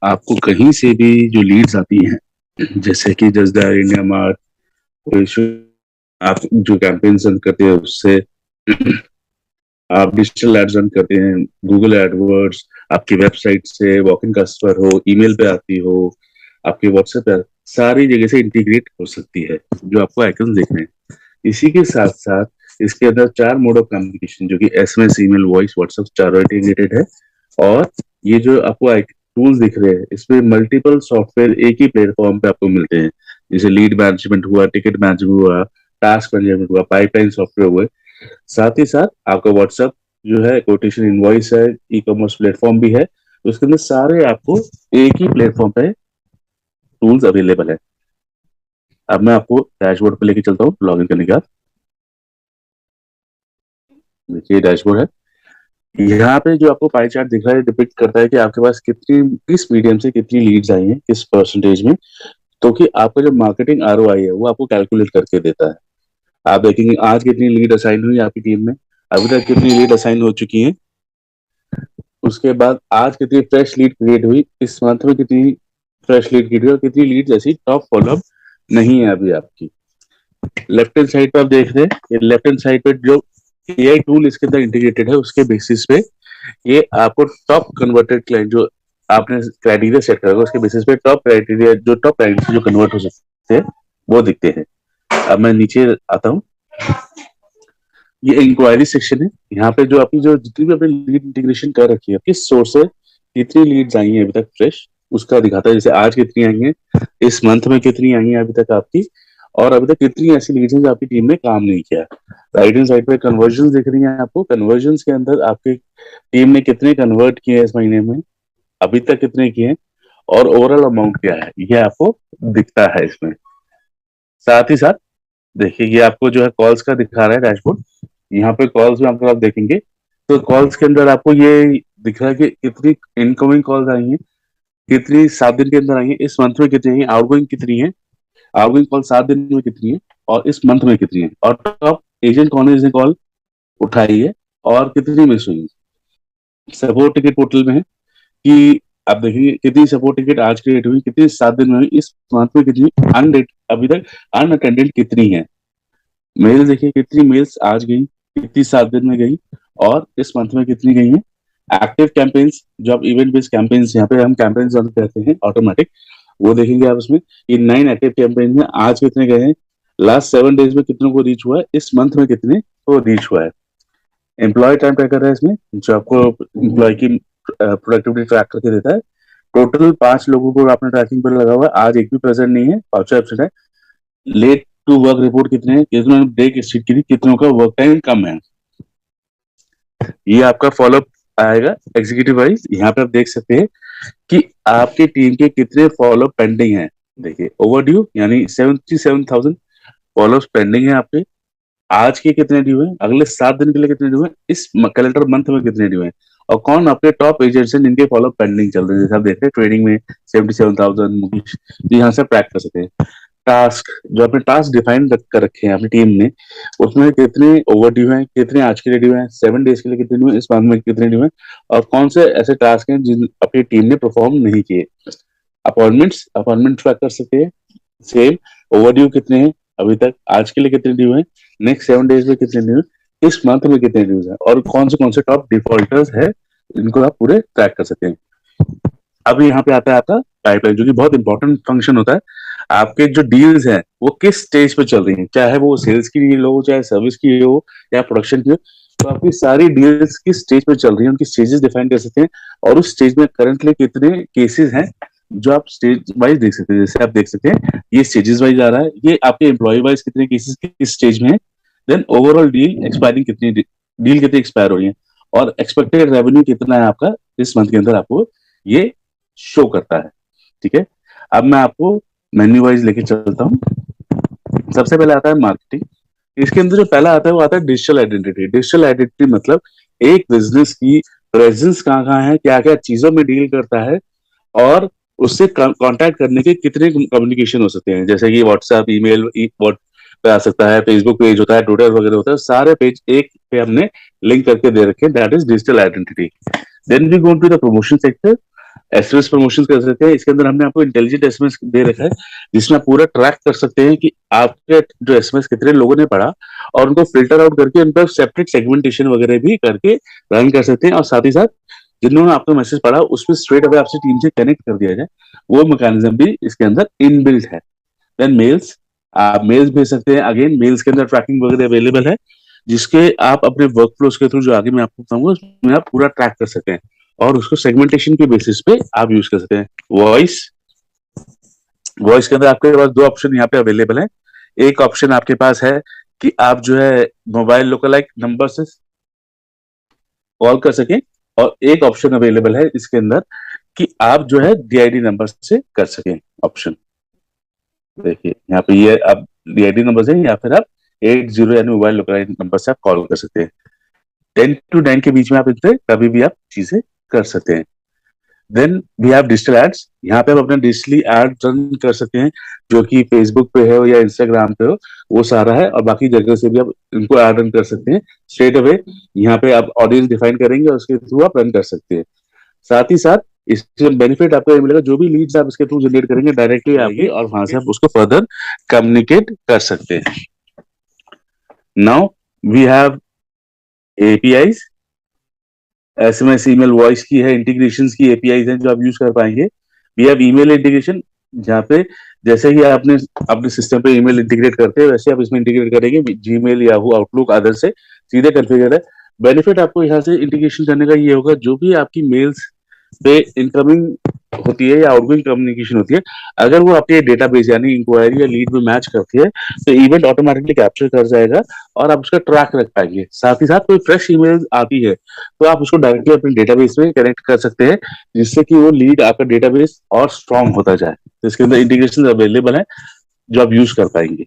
आपको कहीं से भी जो लीड्स आती हैं, जैसे कि जस्ट डायल, इंडिया मार्ट, आप जो कैंपेन रन करते हैं उससे, आप डिजिटल एड्स रन करते हैं, गूगल एडवर्ड्स, आपकी वेबसाइट से वॉक इन कस्टमर हो, ईमेल पे आती हो, आपके व्हाट्सएप पे, सारी जगह से इंटीग्रेट हो सकती है, जो आपको आइकन देख रहे हैं। इसी के साथ साथ इसके अंदर 4 मोड ऑफ कम्युनिकेशन, जो कि एसएमएस, ईमेल, वॉइस, व्हाट्सएप, चारों इंटीग्रेटेड है। और ये जो आपको टूल्स दिख रहे हैं, इसमें मल्टीपल सॉफ्टवेयर एक ही प्लेटफॉर्म पे आपको मिलते हैं, जैसे लीड मैनेजमेंट हुआ, टिकट मैनेजमेंट हुआ, टास्क मैनेजमेंट हुआ, पाइपलाइन सॉफ्टवेयर हुए। साथ ही साथ आपका व्हाट्सएप जो है, कोटेशन इनवॉइस है, ई कॉमर्स प्लेटफॉर्म भी है, तो उसके अंदर सारे आपको एक ही प्लेटफॉर्म पे टूल्स अवेलेबल है। अब मैं आपको डैशबोर्ड पे लेके चलता हूँ लॉग इन करने के बाद। देखिए डैशबोर्ड है, यहाँ पे जो आपको पाई चार्ट दिख रहा है डिपिक्ट करता है कि आपके पास कितनी, किस मीडियम से कितनी लीड्स आई हैं, किस परसेंटेज में, तो कि आपका जो मार्केटिंग आरओआई है वो आपको कैलकुलेट करके देता है। आप देखेंगे आज कितनी लीड असाइन हुई आपकी टीम में, अभी तक कितनी लीड असाइन हो चुकी है, उसके बाद आज कितनी फ्रेश लीड क्रिएट हुई, इस मंथ में कितनी फ्रेश लीड क्रिएट हुई, और कितनी लीड जैसी टॉप फॉलोअप नहीं है अभी आपकी। लेफ्ट हैंड साइड पे आप देख रहे हैं, ये लेफ्ट हैंड साइड पे जो एआई टूल इसके अंदर इंटीग्रेटेड है, उसके बेसिस पे ये आपको टॉप कन्वर्टेड क्लाइंट, जो आपने क्राइटेरिया सेट करा उसके बेसिस पे टॉप क्राइटेरिया, जो टॉप क्लाइंट जो कन्वर्ट हो सकते हैं वो दिखते हैं। अब मैं नीचे आता हूँ, ये इंक्वायरी सेक्शन है। यहाँ पे जो आपकी जो जितनी भी आपने लीड इंटीग्रेशन कर रखी है, किस सोर्स से कितनी लीड्स आई हैं अभी तक फ्रेश, उसका दिखाता है। जैसे आज कितनी आई हैं, इस मंथ में कितनी आई हैं अभी तक आपकी, और अभी तक कितनी ऐसी लीड्स हैं जो आपकी टीम ने काम नहीं किया। राइट हैंड साइड पे कन्वर्जन दिख रही है आपको, कन्वर्जन के अंदर आपकी टीम ने कितने कन्वर्ट किए इस महीने में, अभी तक कितने किए, और ओवरऑल अमाउंट क्या है, ये आपको दिखता है इसमें। साथ ही साथ देखिए ये आपको जो है कॉल्स का दिखा रहा है डैशबोर्ड। यहाँ पे कॉल्स में आप देखेंगे तो कॉल्स के अंदर आपको ये दिख रहा है कि कितनी इनकमिंग कॉल्स आई हैं, कितनी 7 दिन के अंदर आई है, इस मंथ में कितनी है, आउटगोइंग कितनी है, आउटगोइंग कॉल 7 दिन में कितनी है, और इस मंथ में कितनी है, और टॉप एजेंट कौन है जिसने कॉल उठाई है, और कितनी मिस हुई है। सपोर्ट टिकट पोर्टल में है कि आप देखिए कितनी सपोर्ट टिकट आज क्रिएट हुई, कितनी 7 दिन में हुई, इस मंथ में कितनी, अनडेट अभी तक अनअटेंडेड कितनी है। मेल देखिए कितनी मेल्स आज गई, कितनी 7 दिन में गई, और इस मंथ में कितनी गई है। एक्टिव कैंपेन्स, जो आप इवेंट बेस्ड कैंपेन्स, यहाँ पे हम कैंपेन्स रन करते हैं ऑटोमेटिक, वो देखेंगे आप उसमें। ये 9 एक्टिव कैंपेन में आज कितने गए हैं, लास्ट 7 डेज में कितनों को रीच हुआ है, इस मंथ में कितने को रीच हुआ है। एम्प्लॉय टाइम ट्रैकर है इसमें, जो आपको एम्प्लॉय की प्रोडक्टिविटी ट्रैक करके देता है। टोटल 5 लोगों को आपने ट्रैकिंग पर लगा हुआ है, आज एक भी प्रेजेंट नहीं है, 5 एब्सेंट है। लेट टू वर्क रिपोर्ट कितने हैं, कितने ब्रेक स्ट्रीट की थी, कितनों का वर्क टाइम कम है। ये आपका फॉलोअप आएगा एग्जीक्यूटिव वाइज। यहाँ पे आप देख सकते हैं कि आपकी टीम के कितने फॉलोअप पेंडिंग हैं। देखिए ओवरड्यू यानी 77,000 फॉलोअप पेंडिंग है आपके, आज के कितने ड्यू हैं, अगले 7 दिन के लिए कितने ड्यू हैं, इस कैलेंडर मंथ में कितने ड्यू हैं, और कौन आपके टॉप एजेंट्स हैं जिनके फॉलोअप पेंडिंग चल रहे हैं। जैसे आप देख रहे हैं ट्रेडिंग में 77,000 मुकेश, तो यहाँ से ट्रैक कर सकते हैं। टास्क, जो आपने टास्क डिफाइन कर रखे हैं अपनी टीम ने, उसमें कितने ओवरड्यू हैं, कितने आज के लिए ड्यू हैं, 7 डेज के लिए कितने ड्यू हैं, इस मंथ में कितने ड्यू हैं, और कौन से ऐसे टास्क हैं जिन अपनी टीम ने परफॉर्म नहीं किए। अपॉइंटमेंट ट्रैक कर सकते हैं, सेम ओवरड्यू कितने हैं अभी तक, आज के लिए कितने ड्यू हैं, नेक्स्ट 7 डेज में कितने ड्यू हैं, इस मंथ में कितने ड्यूज हैं, और कौन से टॉप डिफॉल्टर्स है, इनको आप पूरे ट्रैक कर सकते हैं। अब यहाँ पे आता है आपका पाइपलाइन, जो कि बहुत इंपॉर्टेंट फंक्शन होता है। आपके जो डील्स हैं वो किस स्टेज पे चल रही हैं, चाहे वो सेल्स की डील हो, चाहे सर्विस की हो, या प्रोडक्शन की हो, तो आपकी सारी डील्स किस स्टेज पे चल रही हैं, उनकी स्टेजेस डिफाइन कर सकते हैं, और उस स्टेज में करंटली कितने केसेस हैं जो आप स्टेज वाइज देख सकते हैं। जैसे आप देख सकते हैं ये स्टेजेस वाइज आ रहा है, ये आपके एम्प्लॉय वाइज कितने केसेस किस स्टेज में है, देन ओवरऑल डील एक्सपायरिंग कितनी, डील कितनी एक्सपायर हो रही है, और एक्सपेक्टेड रेवेन्यू कितना है आपका इस मंथ के अंदर, आपको ये शो करता है। ठीक है, अब मैं आपको मेन्यू वाइज लेके चलता हूँ। सबसे पहले आता है मार्केटिंग। इसके अंदर जो पहला आता है वो आता है डिजिटल आइडेंटिटी। डिजिटल आइडेंटिटी मतलब एक बिजनेस की प्रेजेंस कहाँ कहाँ है, क्या क्या चीजों में डील करता है, और उससे कांटेक्ट करने के कितने कम्युनिकेशन हो सकते हैं। जैसे कि व्हाट्सएप, ईमेल, पे आ सकता है, फेसबुक पेज होता है, ट्विटर वगैरह होता है, सारे पेज एक पे हमने लिंक करके दे रखे हैं, that is digital identity. Then we go to the promotion sector. SMS promotion कर सकते हैं। इसके अंदर हमने आपको इंटेलिजेंट एसएमएस दे रखा है, जिसमें आप पूरा ट्रैक कर सकते हैं कि आपके जो एसएमएस कितने लोगों ने पढ़ा, और उनको फिल्टर आउट करके उन पर सेपरेट सेगमेंटेशन वगैरह भी करके रन कर सकते हैं। और साथ ही साथ जिन्होंने आपका मैसेज पढ़ा उसमें स्ट्रेट अवे आपसे टीम से कनेक्ट कर दिया जाए, वो मैकेनिज्म भी इसके अंदर इनबिल्ट है। देन मेल्स, आप मेल्स भेज सकते हैं। अगेन मेल्स के अंदर ट्रैकिंग वगैरह अवेलेबल है, जिसके आप अपने वर्क फ्लोज के थ्रू, जो आगे मैं आपको बताऊंगा, उसमें आप पूरा ट्रैक कर सकते हैं और उसको सेगमेंटेशन के बेसिस पे आप यूज कर सकते हैं। वॉइस, वॉइस के अंदर आपके पास दो ऑप्शन यहाँ पे अवेलेबल है। एक ऑप्शन आपके पास है कि आप जो है मोबाइल लोकलाइक नंबर से कॉल कर सकें, और एक ऑप्शन अवेलेबल है इसके अंदर कि आप जो है डीआईडी नंबर से कर सकें। ऑप्शन देखिए यहाँ पे, ये आप डीआईडी नंबर से या फिर आप 80 यानी मोबाइल लोकलाइक नंबर से आप कॉल कर सकते हैं। 10 to 9 के बीच में आप इनसे कभी भी आप चीजें कर सकते हैं। Then we have digital ads, यहाँ पे आप अपना डिजिटली एड रन कर सकते हैं, जो कि फेसबुक पे हो या इंस्टाग्राम पे हो, वो सारा है। और बाकी जगह से भी आप इनको एड रन कर सकते हैं स्ट्रेट अवे। यहाँ पे आप ऑडियंस डिफाइन करेंगे और उसके थ्रू आप रन कर सकते हैं। साथ ही साथ इससे बेनिफिट आपको ये मिलेगा, जो भी लीड्स आप इसके थ्रू जनरेट करेंगे डायरेक्टली आएगी और वहां से आप उसको फर्दर कम्युनिकेट कर सकते हैं। Now we have APIs, SMS, email, voice की है, इंटीग्रेशंस की एपीआईज हैं जो आप यूज कर पाएंगे। वी हैव ईमेल इंटीग्रेशन, जहाँ पे जैसे ही आपने अपने सिस्टम पे ईमेल इंटीग्रेट करते हैं, वैसे आप इसमें इंटीग्रेट करेंगे जीमेल, याहू, आउटलुक, अदर से सीधे कॉन्फ़िगर है। बेनिफिट आपको यहाँ से इंटीग्रेशन करने का ये होगा, जो भी आपकी मेल्स पे इनकमिंग होती है या आउटगोइंग कम्युनिकेशन होती है, अगर वो आपके डेटाबेस यानी इंक्वायरी या लीड में मैच करती है, तो इवेंट ऑटोमेटिकली कैप्चर कर जाएगा और आप उसका ट्रैक रख पाएंगे। साथ ही साथ कोई फ्रेश ईमेल आती है तो आप उसको डायरेक्टली अपने डेटाबेस में कनेक्ट कर सकते हैं, जिससे कि वो लीड आपका डेटाबेस और स्ट्रांग होता जाए। तो इसके अंदर इंटीग्रेशन अवेलेबल है जो आप यूज कर पाएंगे।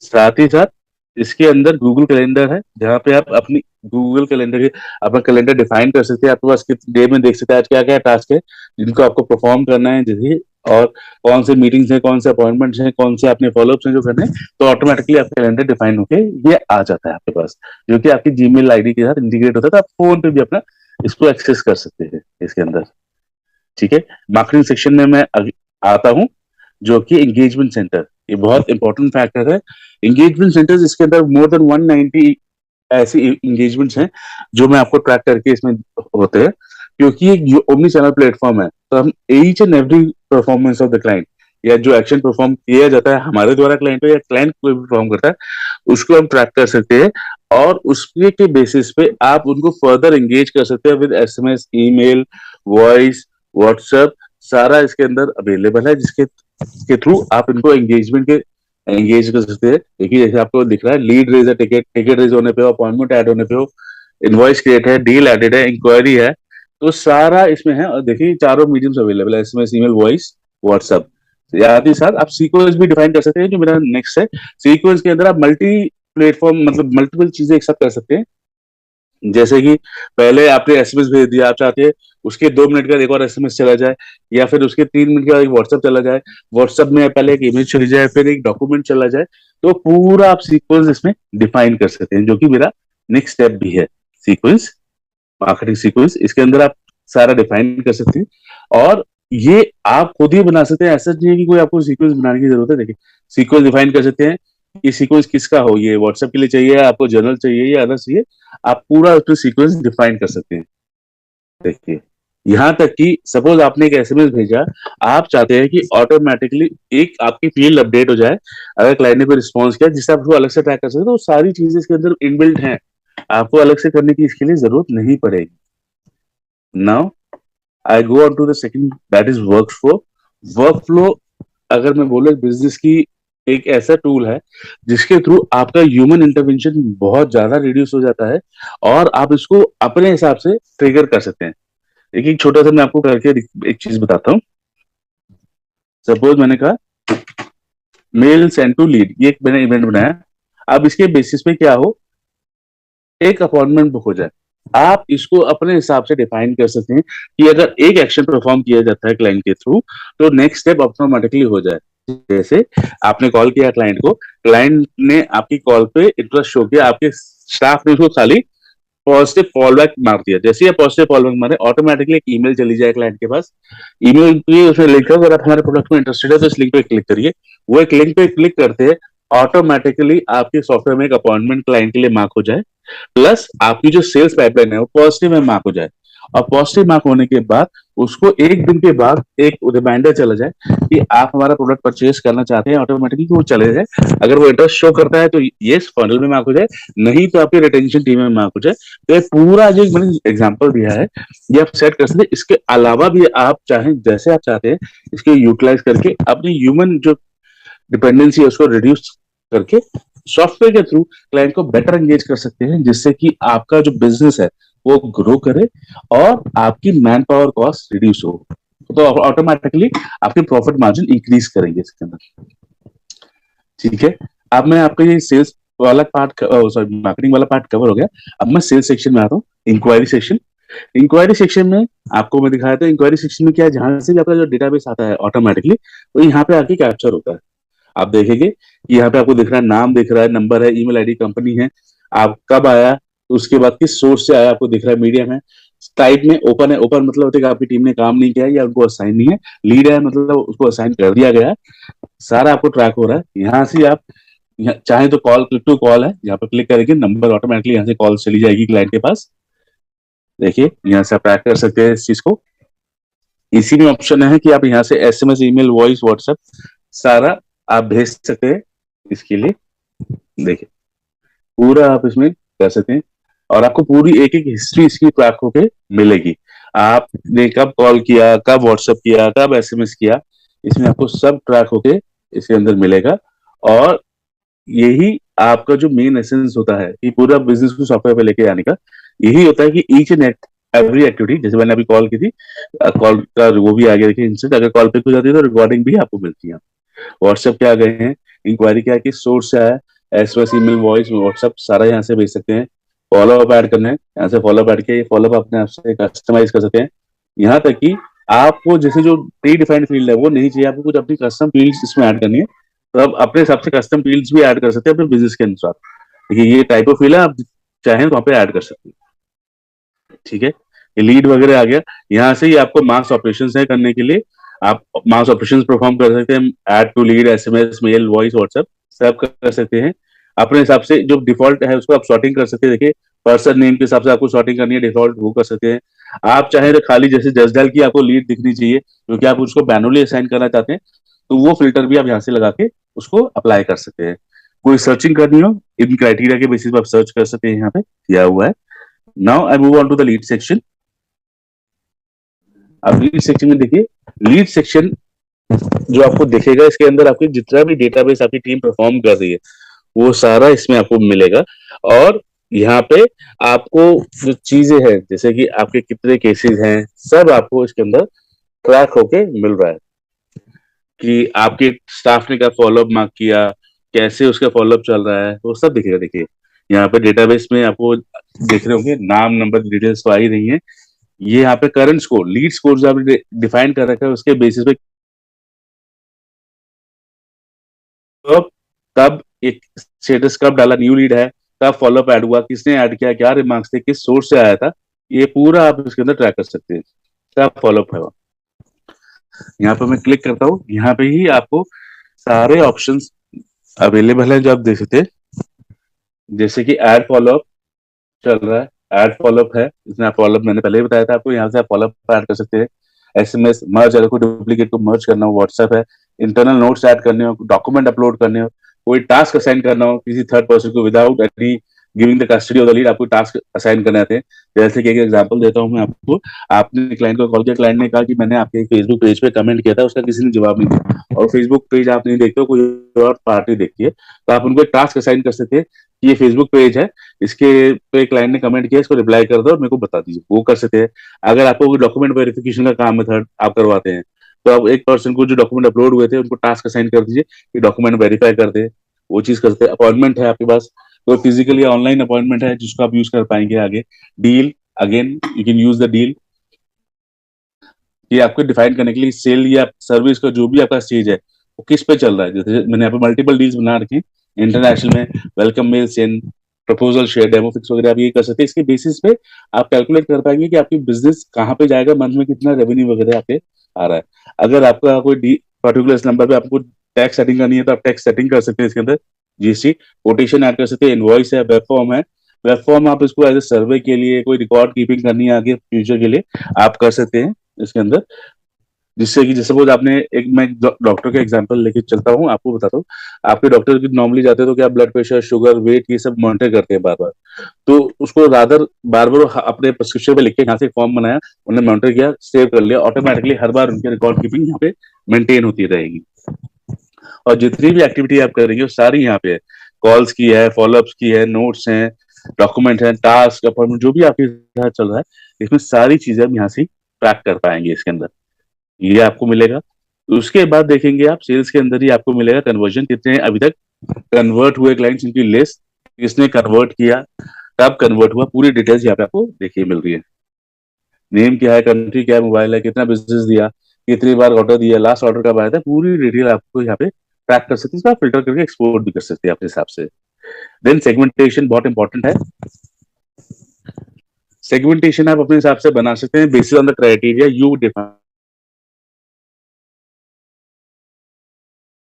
साथ ही साथ इसके अंदर गूगल कैलेंडर है, जहाँ पे आप अपनी गूगल कैलेंडर के अपना कैलेंडर डिफाइन कर सकते हैं। आपके पास किस डे में देख सकते हैं आज क्या क्या टास्क है जिनको आपको परफॉर्म करना है, जैसे और कौन से मीटिंग्स हैं, कौन से अपॉइंटमेंट्स हैं, कौन से अपने फॉलोअप्स हैं जो करने हैं, तो ऑटोमेटिकली आपका कैलेंडर डिफाइन होके ये आ जाता है आपके पास, जो कि आपकी जीमेल आईडी के साथ इंटीग्रेट होता है। तो आप फोन पे भी अपना इसको एक्सेस कर सकते हैं इसके अंदर। ठीक है, मार्केटिंग सेक्शन में मैं आता हूँ, जो कि एंगेजमेंट सेंटर, ये बहुत इंपॉर्टेंट फैक्टर है। एंगेजमेंट सेंटर्स, इसके अंदर मोर देन 190 ऐसी एंगेजमेंट्स हैं जो मैं आपको ट्रैक करके इसमें होते हैं, क्योंकि ये ओमनी चैनल प्लेटफॉर्म है। तो हम each and every performance of the client, या जो एक्शन परफॉर्म किया जाता है हमारे द्वारा क्लाइंट पे, या क्लाइंट कोई भी परफॉर्म करता है, उसको हम ट्रैक कर सकते हैं। और उसके के बेसिस पे आप उनको फर्दर एंगेज कर सकते हैं with SMS, email, voice, WhatsApp, सारा इसके अंदर अवेलेबल है, जिसके के थ्रू आप इनको एंगेज कर सकते हैं। देखिए जैसे आपको दिख रहा है, लीड रेज है, टिकट टिकट रेज होने पे हो, अपॉइंटमेंट ऐड होने पे हो, इनवॉइस क्रिएट है, डील एडेड है, इंक्वायरी है, तो सारा इसमें है। और देखिए चारों मीडियम्स अवेलेबल है, एसएमएस, ईमेल, वॉइस, व्हाट्सएप। साथ ही साथ आप सीक्वेंस भी डिफाइन कर सकते हैं, जो मेरा नेक्स्ट है। सीक्वेंस के अंदर आप मल्टी प्लेटफॉर्म, मतलब मल्टीपल चीजें एक साथ कर सकते हैं। जैसे कि पहले आपने एसएमएस भेज दिया, आप चाहते हैं उसके 2 मिनट का एक और एसएमएस चला जाए, या फिर उसके 3 मिनट का एक व्हाट्सएप चला जाए, व्हाट्सएप में पहले एक इमेज चली जाए, फिर एक डॉक्यूमेंट चला जाए, तो पूरा आप सीक्वेंस इसमें डिफाइन कर सकते हैं, जो कि मेरा नेक्स्ट स्टेप भी है। सीक्वेंस, मार्केटिंग सीक्वेंस, इसके अंदर आप सारा डिफाइन कर सकते हैं, और ये आप खुद ही बना सकते हैं। ऐसा नहीं है कि कोई आपको सीक्वेंस बनाने की जरूरत है। देखिए सीक्वेंस डिफाइन कर सकते हैं कि सीक्वेंस किसका हो, ये व्हाट्सएप के लिए चाहिए, आपको जर्नल चाहिए या अदर चाहिए, आप पूरा उसमें सीक्वेंस डिफाइन कर सकते हैं। देखिए यहाँ तक कि सपोज आपने एक एसएमएस भेजा, आप चाहते हैं कि ऑटोमेटिकली एक आपकी फील्ड अपडेट हो जाए अगर क्लाइंट ने कोई रिस्पॉन्स किया, जिससे आप उसको अलग से ट्रैक कर सकते हैं। तो सारी चीजें इसके अंदर इनबिल्ट हैं, आपको अलग से करने की इसके लिए जरूरत नहीं पड़ेगी। Now I go on to the second, that is workflow. Workflow अगर मैं बोलूं, बिजनेस की एक ऐसा टूल है जिसके थ्रू आपका ह्यूमन इंटरवेंशन बहुत ज्यादा रिड्यूस हो जाता है, और आप इसको अपने हिसाब से ट्रिगर कर सकते हैं। एक छोटा सा मैं आपको करके एक चीज बताता हूँ। सपोज मैंने कहा मेल सेंड टू लीड, ये एक मैंने इवेंट बनाया। अब इसके बेसिस पे क्या हो, एक अपॉइंटमेंट बुक हो जाए। आप इसको अपने हिसाब से डिफाइन कर सकते हैं कि अगर एक एक्शन परफॉर्म किया जाता है क्लाइंट के थ्रू, तो नेक्स्ट स्टेप ऑटोमेटिकली हो जाए। जैसे आपने कॉल किया क्लाइंट को, क्लाइंट ने आपकी कॉल पे इंटरेस्ट शो किया, आपके स्टाफ ने उसको खाली पॉजिटिव फॉलोबैक मार दिया। जैसे ही पॉजिटिव फॉलोबैक मारे, ऑटोमेटिकली एक ईमेल चली जाए क्लाइंट के पास। ईमेल पे उसमें लिखा, अगर आप हमारे प्रोडक्ट में इंटरेस्टेड है तो इस लिंक पे क्लिक करिए। वो एक लिंक पे क्लिक करते हैं, ऑटोमेटिकली आपके सॉफ्टवेयर में एक अपॉइंटमेंट क्लाइंट के लिए मार्क हो जाए, प्लस आपकी जो सेल्स पाइपलाइन है वो पॉजिटिव में मार्क हो जाए। और पॉजिटिव मार्क होने के बाद उसको एक दिन के बाद एक रिमाइंडर चला जाए कि आप हमारा प्रोडक्ट परचेज करना चाहते हैं, ऑटोमेटिकली वो चले जाए। अगर वो इंटरेस्ट शो करता है तो ये फनल में मार्क हो जाए, नहीं तो आपकी रिटेंशन टीम में मार्क हो जाए। तो ये पूरा जो मैंने एग्जांपल दिया है, ये आप सेट कर सकते हैं। इसके अलावा भी आप चाहें, जैसे आप चाहते हैं, इसके यूटिलाइज करके अपनी ह्यूमन जो डिपेंडेंसी है उसको रिड्यूस करके सॉफ्टवेयर के थ्रू क्लाइंट को बेटर एंगेज कर सकते हैं, जिससे कि आपका जो बिजनेस है वो ग्रो करे और आपकी मैन पावर कॉस्ट रिड्यूस हो। तो ऑटोमेटिकली आपके प्रॉफिट मार्जिन इंक्रीज करेंगे इसके अंदर। ठीक है, अब मैं आपका ये सेल्स वाला पार्ट, सॉरी मार्केटिंग वाला पार्ट कवर हो गया। अब मैं सेल्स सेक्शन में आता हूँ, इंक्वायरी सेक्शन। इंक्वायरी सेक्शन में आपको मैं दिखाया था, इंक्वायरी सेक्शन में क्या है, जहां से आपका जो डेटाबेस आता है ऑटोमेटिकली वो यहाँ पे आके कैप्चर होता है। आप देखेंगे कि यहाँ पे आपको दिख रहा है, नाम दिख रहा है, नंबर है, ईमेल आईडी, कंपनी है, आप कब आया, उसके बाद किस सोर्स से आया आपको दिख रहा है, मीडियम है, टाइप में ओपन है। ओपन मतलब होता है कि आपकी टीम ने काम नहीं किया है या उनको असाइन नहीं है। लीड है मतलब उसको असाइन कर दिया गया है। सारा आपको ट्रैक हो रहा है। यहाँ से आप चाहे तो कॉल, क्लिक टू कॉल है, यहाँ पर क्लिक करेंगे, नंबर ऑटोमेटिकली यहाँ से कॉल चली जाएगी क्लाइंट के पास। देखिए यहाँ से आप ट्रैक कर सकते हैं इस चीज को। इसी में ऑप्शन है कि आप यहाँ से एसएमएस, ईमेल, वॉइस, व्हाट्सएप सारा आप भेज सकते हैं इसके लिए। देखिए पूरा आप इसमें कर सकते हैं और आपको पूरी एक एक हिस्ट्री इसकी ट्रैक होके मिलेगी। आपने कब कॉल किया, कब व्हाट्सएप किया, कब एसएमएस किया, इसमें आपको सब ट्रैक होके इसके अंदर मिलेगा। और यही आपका जो मेन एसेंस होता है कि पूरा बिजनेस को सॉफ्टवेयर पे लेके आने का, यही होता है कि ईच एंड एवरी एक्टिविटी, जैसे मैंने अभी कॉल की थी, कॉल का वो भी आ गया, देखिए इंस्टेंट, अगर कॉल पिक हो जाती है तो रिकॉर्डिंग भी आपको मिलती है। व्हाट्सएप के आ गए हैं, इंक्वायरी क्या है, किस सोर्स से आया, एसएमएस, ईमेल, वॉइस, व्हाट्सएप सारा यहाँ से भेज सकते हैं। फॉलो अप ऐड करना है, यहाँ से फॉलो अप ऐड किया, ये फॉलो अप अपने आप से कस्टमाइज कर सकते हैं। यहाँ तक कि आपको जैसे जो प्री डिफाइंड फील्ड है वो नहीं चाहिए, आपको कुछ अपनी कस्टम फील्ड्स इसमें ऐड करनी है, तो आप अपने हिसाब से कस्टम फील्ड्स भी ऐड कर सकते हैं अपने बिजनेस के अनुसार। देखिए ये टाइप ऑफ फील्ड है, आप चाहें तो वहाँ पे ऐड कर सकते हैं। ठीक है, ये लीड वगैरह आ गया। यहाँ से ही आपको मार्क्स ऑपरेशंस है करने के लिए, आप मार्क्स ऑपरेशंस परफॉर्म कर सकते हैं। Add to lead, SMS, mail, voice, WhatsApp सब कर सकते हैं अपने हिसाब से। जो डिफॉल्ट है उसको आप सॉर्टिंग कर सकते हैं। देखिए पर्सन नेम के हिसाब से आपको सॉर्टिंग करनी है, डिफॉल्ट वो कर सकते हैं। आप चाहे तो खाली जैसे जसडल की आपको लीड दिखनी चाहिए क्योंकि आप उसको मैनुअली असाइन करना चाहते हैं, तो वो फिल्टर भी आप यहाँ से लगा के उसको अप्लाई कर सकते हैं। कोई सर्चिंग करनी हो, इन क्राइटेरिया के बेसिस पर आप सर्च कर सकते हैं, यहाँ पे किया हुआ है। Now I move on to the lead section. अब लीड सेक्शन में देखिए, लीड सेक्शन जो आपको दिखेगा, इसके अंदर आपके जितना भी डेटाबेस आपकी टीम परफॉर्म कर रही है वो सारा इसमें आपको मिलेगा। और यहाँ पे आपको जो चीजें हैं, जैसे कि आपके कितने केसेस हैं, सब आपको इसके अंदर ट्रैक होके मिल रहा है कि आपके स्टाफ ने क्या फॉलोअप मार्क किया, कैसे उसका फॉलोअप चल रहा है, वो सब दिखेगा। देखिए यहाँ पे डेटाबेस में आपको देख रहे होंगे नाम, नंबर, डिटेल्स तो आ ही रही है। ये यहाँ पे करंट स्कोर, लीड स्कोर जो आपने डिफाइन कर रखा है उसके बेसिस पे कब कब एक स्टेटस कब डाला, न्यू लीड है, कब फॉलोअप ऐड हुआ, किसने ऐड किया, क्या रिमार्क्स थे, किस सोर्स से आया था, ये पूरा आप इसके अंदर ट्रैक कर सकते हैं। कब फॉलोअप है, यहाँ पे मैं क्लिक करता हूँ, यहाँ पे ही आपको सारे ऑप्शंस अवेलेबल है जो आप देख सकते हैं। जैसे कि ऐड फॉलोअप चल रहा है, ऐड फॉलोअप है, इसमें आप फॉलोअप मैंने पहले ही बताया था आपको, यहाँ से आप फॉलोअप ऐड कर सकते हैं। एसएमएस मर्ज, अगर कोई डुप्लीकेट को मर्ज करना हो, व्हाट्सएप है, इंटरनल नोट्स ऐड करने हो, डॉक्यूमेंट अपलोड करने हो, कोई टास्क असाइन करना हो किसी थर्ड पर्सन को without any giving the custody of the lead, आपको टास्क असाइन करने आते हैं। जैसे कि एक एग्जांपल देता हूं मैं आपको, आपने क्लाइंट को कॉल किया, क्लाइंट ने कहा कि मैंने आपके फेसबुक पेज पे कमेंट किया था, उसका किसी ने जवाब नहीं दिया, और फेसबुक पेज आप नहीं देखते हो, कोई और पार्टी देखती है, तो आप उनको एक टास्क असाइन कर सकते हैं कि ये फेसबुक पेज है, इसके पे क्लाइंट ने कमेंट किया, इसको रिप्लाई कर दो और मेरे को बता दीजिए, वो कर सकते हैं। अगर आपको कोई डॉक्यूमेंट वेरिफिकेशन का काम मेथड आप करवाते हैं, तो आप एक पर्सन को जो डॉक्यूमेंट अपलोड हुए थे उनको टास्क असाइन कर दीजिए कि डॉक्यूमेंट वेरीफाई कर दे, वो चीज करते हैं। अपॉइंटमेंट है आपके पास, कोई फिजिकल या ऑनलाइन अपॉइंटमेंट है जिसको आप यूज कर पाएंगे आगे। Deal, again you can use the deal, ये आपको डिफाइन करने के लिए सेल या सर्विस का जो भी आपका स्टेज है वो किस पे चल रहा है। जैसे मैंने यहाँ पे मल्टीपल डील्स बना रखी, इंटरनेशनल में welcome mail send, proposal share, demo fix वगैरह आप ये कर सकते हैं। इसके बेसिस पे आप कैलकुलेट कर पाएंगे कि आपकी बिजनेस कहाँ पे जाएगा, मंथ में कितना रेवेन्यू वगैरह आपके आ रहा है। अगर आपका कोई पर्टिकुलर नंबर पे आपको टैक्स सेटिंग करनी है तो आप टैक्स सेटिंग कर सकते हैं इसके अंदर। जीएसटी कोटेशन ऐड कर सकते हैं, इनवॉइस है, वेब फॉर्म है। वेब फॉर्म आप इसको एज ए सर्वे के लिए, कोई रिकॉर्ड कीपिंग करनी है आगे फ्यूचर के लिए, आप कर सकते हैं इसके अंदर। जिससे कि जैसे सपोज आपने एक, मैं डॉक्टर का एग्जांपल लेके चलता हूँ, आपको बताता हूँ। आपके डॉक्टर की नॉर्मली जाते हैं तो क्या ब्लड प्रेशर, शुगर, वेट ये सब मॉनिटर करते हैं बार बार। तो उसको रादर बार बार अपने प्रिस्क्रिप्शन पे लिख के यहाँ से फॉर्म बनाया, उन्होंने मॉनिटर किया, सेव कर लिया, ऑटोमेटिकली हर बार उनकी रिकॉर्ड कीपिंग यहाँ पे मेंटेन होती रहेगी। और जितनी भी एक्टिविटी आप करेंगे वो सारी यहाँ पे है। कॉल्स की है, फॉलोअप्स की है, नोट्स हैं, डॉक्यूमेंट है, टास्क, अपॉइंटमेंट, जो भी आपके साथ चल रहा है, इसमें सारी चीजें हम यहाँ से ट्रैक कर पाएंगे इसके अंदर। ये आपको मिलेगा। उसके बाद देखेंगे आप सेल्स के अंदर ही आपको मिलेगा कन्वर्जन, कितने अभी तक कन्वर्ट हुए क्लाइंट्स, इनकी लिस्ट, किसने कन्वर्ट किया, कब कन्वर्ट हुआ, पूरी डिटेल्स यहाँ पे आपको देखिए मिल रही है। नेम क्या है, कंट्री क्या है, मोबाइल है, कितना बिजनेस दिया, कितनी बार ऑर्डर दिया, लास्ट ऑर्डर कब आया था, पूरी डिटेल आपको यहाँ पे ट्रैक कर सकते हैं। इसको आप फिल्टर करके एक्सपोर्ट भी कर सकते हैं अपने हिसाब से। देन सेगमेंटेशन बहुत इंपॉर्टेंट है। सेगमेंटेशन आप अपने हिसाब से बना सकते हैं basis on the criteria you define.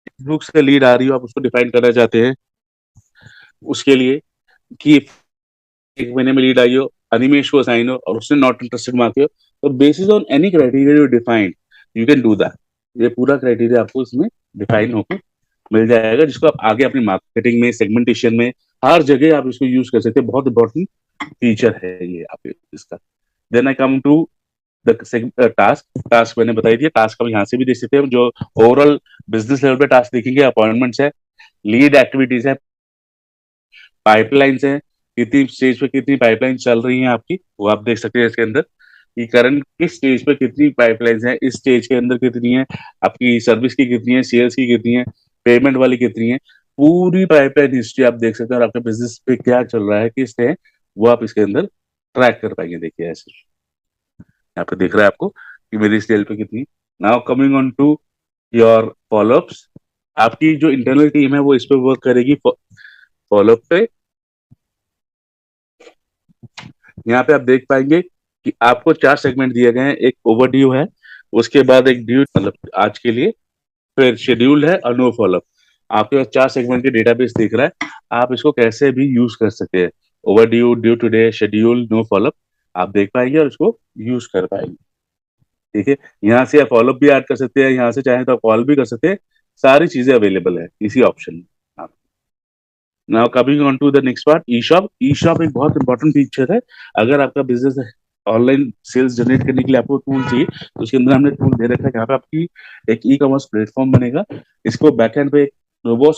Facebook से लीड आ रही हो, आप उसको डिफाइन करना चाहते हैं उसके लिए कि 1 महीने में लीड आई हो, अनिमेश को असाइन हो और उसने नॉट इंटरेस्टेड मार्क हो, तो basis on any criteria you defined you can do that. ये पूरा क्राइटेरिया आपको इसमें डिफाइन होकर मिल जाएगा, जिसको आप आगे अपनी मार्केटिंग में, सेगमेंटेशन में, हर जगह आप इसको यूज कर सकते हैं। बहुत इंपॉर्टेंट फीचर है ये आप इसका। Then I come to the task. Task मैंने बताई थी, टास्क हम यहाँ से भी देख सकते हैं। जो ओवरऑल बिजनेस लेवल पे टास्क देखेंगे, अपॉइंटमेंट्स है, लीड एक्टिविटीज है, पाइपलाइंस है, कितनी स्टेज पे कितनी पाइपलाइन चल रही है आपकी, वो आप देख सकते हैं इसके अंदर कि करंट किस स्टेज पे कितनी पाइपलाइंस है, इस स्टेज के अंदर कितनी है, आपकी सर्विस की कितनी है, सेल्स की कितनी है, पेमेंट वाली कितनी है। पूरी पाइपलाइन हिस्ट्री आप देख सकते हैं, और आपके बिजनेस पे क्या चल रहा है, किस है, वो आप इसके अंदर ट्रैक कर पाएंगे। देखिए ऐसे यहाँ पे दिख रहा है आपको कि मेरी सेल पे कितनी। Now coming on to your followups. आपकी जो इंटरनल टीम है वो इस पे वर्क करेगी फॉलोअप पे। यहाँ पे आप देख पाएंगे कि आपको 4 सेगमेंट दिए गए हैं। एक ओवर ड्यू है, उसके बाद एक ड्यू मतलब आज के लिए, फिर शेड्यूल है और नो फॉलोअप। आपके पास 4 सेगमेंट के डेटाबेस दिख रहा है। आप इसको कैसे भी यूज कर सकते हैं, over due, due today, schedule, no followup, आप देख पाएंगे और इसको यूज कर पाएंगे। ठीक है, यहाँ से आप फॉलोअप भी ऐड कर सकते हैं, यहाँ से चाहें तो आप कॉल भी कर सकते हैं। सारी चीजें अवेलेबल है इसी ऑप्शन में। Now coming on to the next part, e shop. E shop एक बहुत इंपॉर्टेंट फीचर है। अगर आपका बिजनेस है, ऑनलाइन सेल्स जनरेट करने के लिए आपको टूल चाहिए, तो उसके अंदर हमने टूल दे रखा है। यहाँ पे आपकी एक ई कॉमर्स प्लेटफॉर्म बनेगा। इसको बैकएंड पे एक रोबोट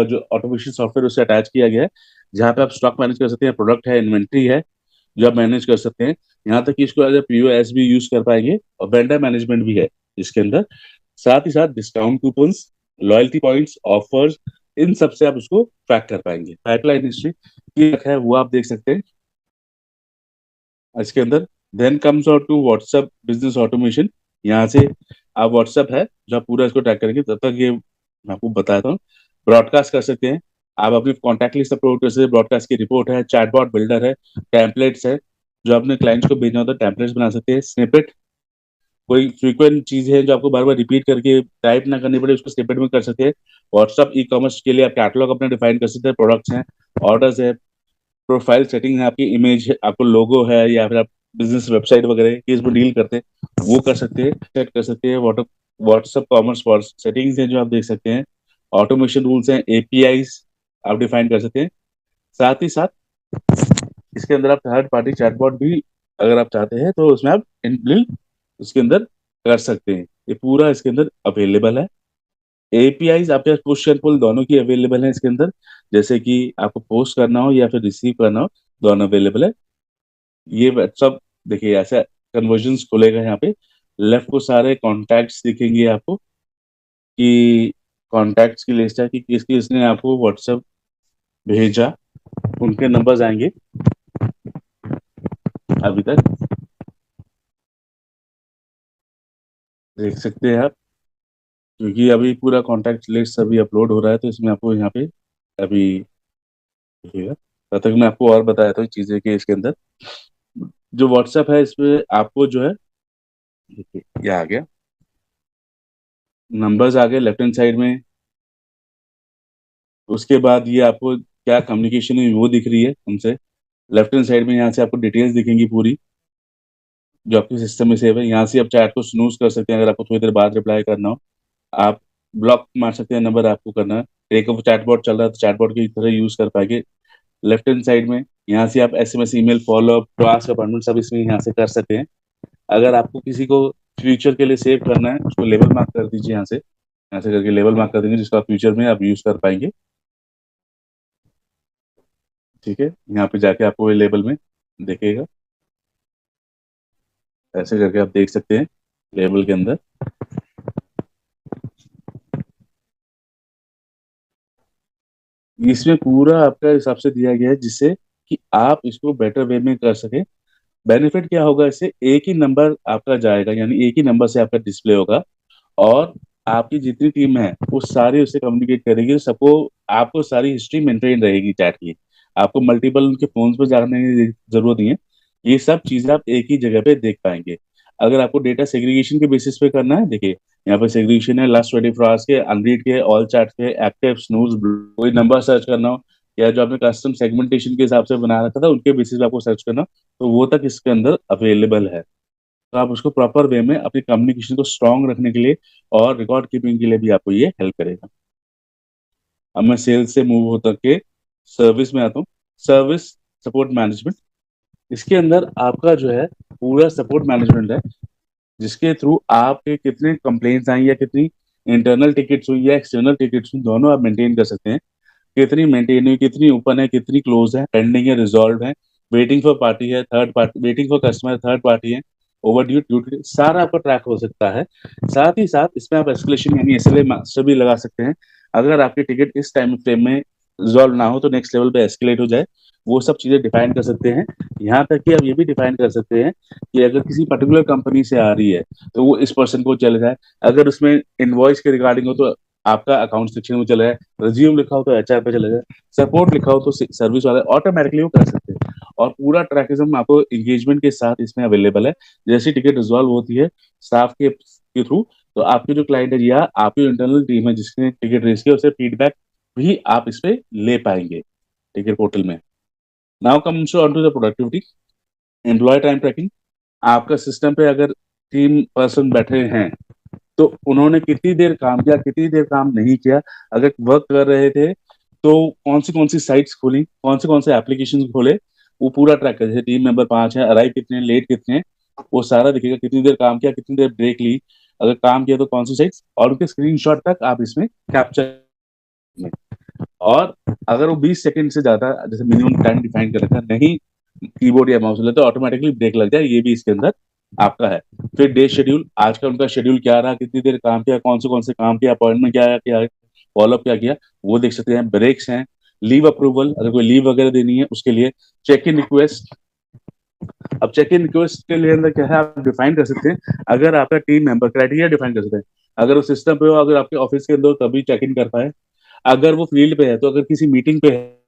जो ऑटोमेशन सॉफ्टवेयर उससे अटैच किया गया है, जहाँ पे आप स्टॉक मैनेज कर सकते हैं, प्रोडक्ट है, इन्वेंट्री है, जो आप मैनेज कर सकते हैं। यहाँ तक कि इसको एज ए पीओएस भी यूज कर पाएंगे, और वेंडर मैनेजमेंट भी है इसके अंदर। साथ ही साथ discount coupons, loyalty points, offers, इन सब से आप उसको ट्रैक कर पाएंगे। पाइपलाइन हिस्ट्री की है वो आप देख सकते हैं इसके अंदर। Then comes out to WhatsApp business automation. यहाँ से आप व्हाट्सएप है जो आप पूरा इसको ट्रैक करेंगे, तब तक ये मैं आपको बताता हूँ। ब्रॉडकास्ट कर सकते हैं, आप अपनी कॉन्टैक्ट लिस्ट अपलोड कर सकते हैं। ब्रॉडकास्ट की रिपोर्ट है, चैटबॉट बिल्डर है, टेम्पलेट्स है, जो अपने क्लाइंट्स को भेजना होता है, टेम्पलेट्स बना सकते हैं। स्निपेट, कोई फ्रीक्वेंट चीज है जो आपको बार बार रिपीट करके टाइप ना करनी पड़े, उसको स्निपेट में कर सकते हैं। व्हाट्सएप ई कॉमर्स के लिए आप कैटलॉग अपने डिफाइन कर सकते हैं, प्रोडक्ट्स हैं, ऑर्डर्स है, प्रोफाइल सेटिंग है, आपकी इमेज है, आपको लोगो है, या फिर आप बिजनेस वेबसाइट वगैरह की इसमें डील करते हैं वो कर सकते हैं, सेट कर सकते हैं। व्हाट्सएप कॉमर्स सेटिंग्स हैं जो आप देख सकते हैं। ऑटोमेशन रूल्स हैं, एपीआईज आप डिफाइन कर सकते हैं। साथ ही साथ इसके अंदर आप थर्ड पार्टी चैटबॉट भी अगर आप चाहते हैं तो उसमें आप इनबिल्ट उसके अंदर कर सकते हैं। ये पूरा इसके अंदर अवेलेबल है। एपीआईज आपके पास पुश एंड पुल दोनों की अवेलेबल है इसके अंदर। जैसे कि आपको पोस्ट करना हो या फिर रिसीव करना हो, दोनों अवेलेबल है। ये सब देखिए ऐसा कन्वर्जन खुलेगा यहाँ पे। लेफ्ट को सारे कॉन्टैक्ट्स दिखेंगे आपको, कि कॉन्टैक्ट्स की लिस्ट है कि किस किसने आपको व्हाट्सएप भेजा, उनके नंबर्स आएंगे अभी तक, देख सकते हैं आप। क्योंकि अभी पूरा कॉन्टैक्ट लिस्ट अभी अपलोड हो रहा है, तो इसमें आपको यहाँ पे अभी देखिएगा तब तक मैं आपको और बताया था चीजें कि इसके अंदर जो व्हाट्सएप है इसमें आपको जो है, देखिए ये आ गया, नंबर्स आ गए लेफ्ट हैंड साइड में। उसके बाद ये आपको क्या कम्युनिकेशन है वो दिख रही है उनसे। लेफ्ट हैंड साइड में यहाँ से आपको डिटेल्स दिखेंगी पूरी, जो आपके सिस्टम में सेव है। यहाँ से आप चैट को स्नूज कर सकते हैं, अगर आपको थोड़ी देर बाद रिप्लाई करना हो। आप ब्लॉक मार सकते हैं नंबर आपको करना है। एक चैटबॉट चल रहा है तो चैटबॉट की तरह यूज कर पाएंगे। लेफ्ट हैंड साइड में यहाँ से आप SMS, email, follow up, task, appointment सब इसमें यहाँ से कर सकते हैं। अगर आपको किसी को फ्यूचर के लिए सेव करना है उसको लेवल मार्क कर दीजिए, यहाँ से करके लेवल मार्क कर देंगे, जिसको आप फ्यूचर में आप यूज कर पाएंगे। ठीक है, यहाँ पे जाके आपको ये लेबल में देखेगा, ऐसे करके आप देख सकते हैं लेबल के अंदर। इसमें पूरा आपका हिसाब से दिया गया है जिससे कि आप इसको बेटर वे में कर सके। बेनिफिट क्या होगा, इससे एक ही नंबर आपका जाएगा, यानी एक ही नंबर से आपका डिस्प्ले होगा, और आपकी जितनी टीम है वो सारी उससे कम्युनिकेट करेगी। सबको, आपको सारी हिस्ट्री मेंटेन रहेगी चैट की। आपको मल्टीपल उनके फोन पर जाने की जरूरत नहीं है। ये सब चीजें आप एक ही जगह पे देख पाएंगे। अगर आपको डेटा सेग्रीगेशन के बेसिस पे करना है, देखिए यहाँ पे सेग्रीगेशन है लास्ट 24 आवर्स के, अनरीड के, ऑल चैट के, एक्टिव, स्नूज, कोई नंबर सर्च करना हो, या जो आपने कस्टम सेगमेंटेशन के हिसाब से बना रखा था उनके बेसिस पे आपको सर्च करना हो, तो वो तक इसके अंदर अवेलेबल है। तो आप उसको प्रॉपर वे में अपनी कम्युनिकेशन को स्ट्रांग रखने के लिए और रिकॉर्ड कीपिंग के लिए भी आपको ये हेल्प करेगा। अब मैं सेल्स से मूव होकर के सर्विस में आता हूँ। सर्विस सपोर्ट मैनेजमेंट, इसके अंदर आपका जो है पूरा सपोर्ट मैनेजमेंट है, जिसके थ्रू आपके कितने कंप्लेंट्स आई या कितनी इंटरनल टिकट्स हुई या एक्सटर्नल टिकट्स हुई, दोनों आप मेंटेन कर सकते हैं। कितनी मेंटेन हुई, कितनी ओपन है, कितनी क्लोज है, पेंडिंग है, रिजॉल्व है, वेटिंग फॉर पार्टी है, third party, waiting for customer, third party है, ओवर ड्यू, ड्यूटी, सारा आपका ट्रैक हो सकता है। साथ ही साथ इसमें आप एस्केलेशन यानी एसएलए मास्टर भी लगा सकते हैं। अगर आपकी टिकट इस टाइम फ्रेम में रिजॉल्व ना हो तो नेक्स्ट लेवल पे एस्केलेट हो जाए, वो सब चीजें डिफाइन कर सकते हैं। यहाँ तक कि आप ये भी डिफाइन कर सकते हैं कि अगर किसी पर्टिकुलर कंपनी से आ रही है तो वो इस पर्सन को चले जाए। अगर उसमें इनवॉइस के रिगार्डिंग हो तो आपका अकाउंट सेक्शन में चला जाए, रिज्यूम लिखा हो तो एचआर पे चला जाए, सपोर्ट लिखा हो तो सर्विस वाले ऑटोमेटिकली वो कर सकते हैं। और पूरा ट्रैकिज्म आपको एंगेजमेंट के साथ इसमें अवेलेबल है। जैसी टिकट रिजॉल्व होती है स्टाफ के थ्रू, तो आपके जो क्लाइंट है या आपकी इंटरनल टीम है जिसने टिकट रेस किया, उससे फीडबैक भी आप इस पे ले पाएंगे टिकट पोर्टल में। Now comes on to the productivity, employ time tracking. आपका सिस्टम पे अगर 3 पर्सन बैठे हैं तो उन्होंने कितनी देर काम किया, कितनी देर काम नहीं किया, अगर वर्क कर रहे थे तो कौन सी साइट्स खोली, कौन से एप्लीकेशन खोले, वो पूरा ट्रैक कर। जैसे टीम मेंबर 5 है, अराइव कितने, लेट कितने, वो सारा दिखेगा। कितनी देर काम किया, कितनी देर ब्रेक ली, अगर काम किया तो कौन सी साइट्स, और उनके स्क्रीनशॉट तक आप इसमें कैप्चर। और अगर वो 20 सेकंड से ज्यादा, जैसे मिनिमम टाइम डिफाइन कर रखा है, नहीं कीबोर्ड या माउस लेते तो ऑटोमेटिकली ब्रेक लग जाए, ये भी इसके अंदर आपका है। फिर डे शेड्यूल, आज का उनका शेड्यूल क्या रहा, कितनी देर काम किया, कौन से काम किया, अपॉइंटमेंट क्या किया, फॉलोअप क्या किया, वो देख सकते हैं। ब्रेक्स हैं, लीव अप्रूवल, अगर कोई लीव वगैरह देनी है उसके लिए, चेक इन रिक्वेस्ट। अब चेक इन रिक्वेस्ट के लिए अंदर क्या है, आप डिफाइन कर सकते हैं। अगर आपका टीम मेंबर, क्राइटेरिया डिफाइन कर सकते हैं, अगर वो सिस्टम पे हो, अगर आपके ऑफिस के अंदर, तभी चेक इन कर पाए। अगर वो फील्ड पे है तो, अगर किसी मीटिंग पे है